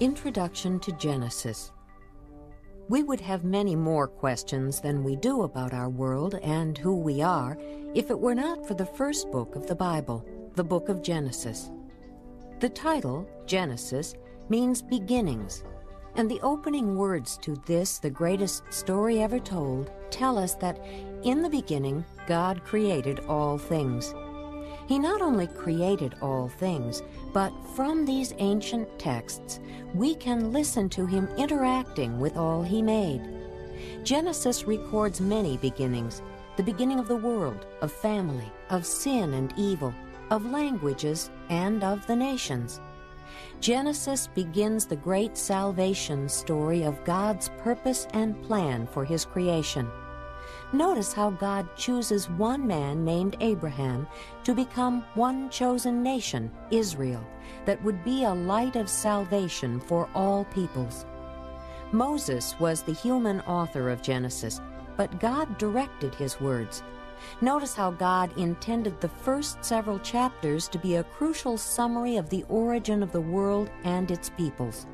Introduction to Genesis. We would have many more questions than we do about our world and who we are if it were not for the first book of the Bible, the book of Genesis. The title, Genesis, means beginnings, and the opening words to this, the greatest story ever told, tell us that in the beginning God created all things. He not only created all things, but from these ancient texts, we can listen to him interacting with all he made. Genesis records many beginnings: the beginning of the world, of family, of sin and evil, of languages, and of the nations. Genesis begins the great salvation story of God's purpose and plan for his creation. Notice how God chooses one man named Abraham to become one chosen nation, Israel, that would be a light of salvation for all peoples. Moses was the human author of Genesis, but God directed his words. Notice how God intended the first several chapters to be a crucial summary of the origin of the world and its peoples.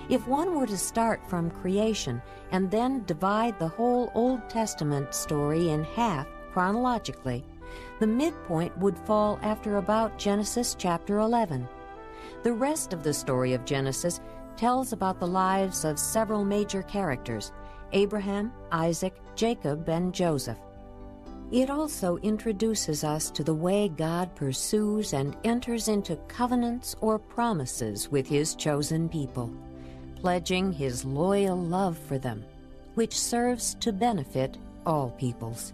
If one were to start from creation and then divide the whole Old Testament story in half chronologically, the midpoint would fall after about Genesis chapter 11. The rest of the story of Genesis tells about the lives of several major characters: Abraham, Isaac, Jacob, and Joseph. It also introduces us to the way God pursues and enters into covenants or promises with his chosen people, pledging his loyal love for them, which serves to benefit all peoples.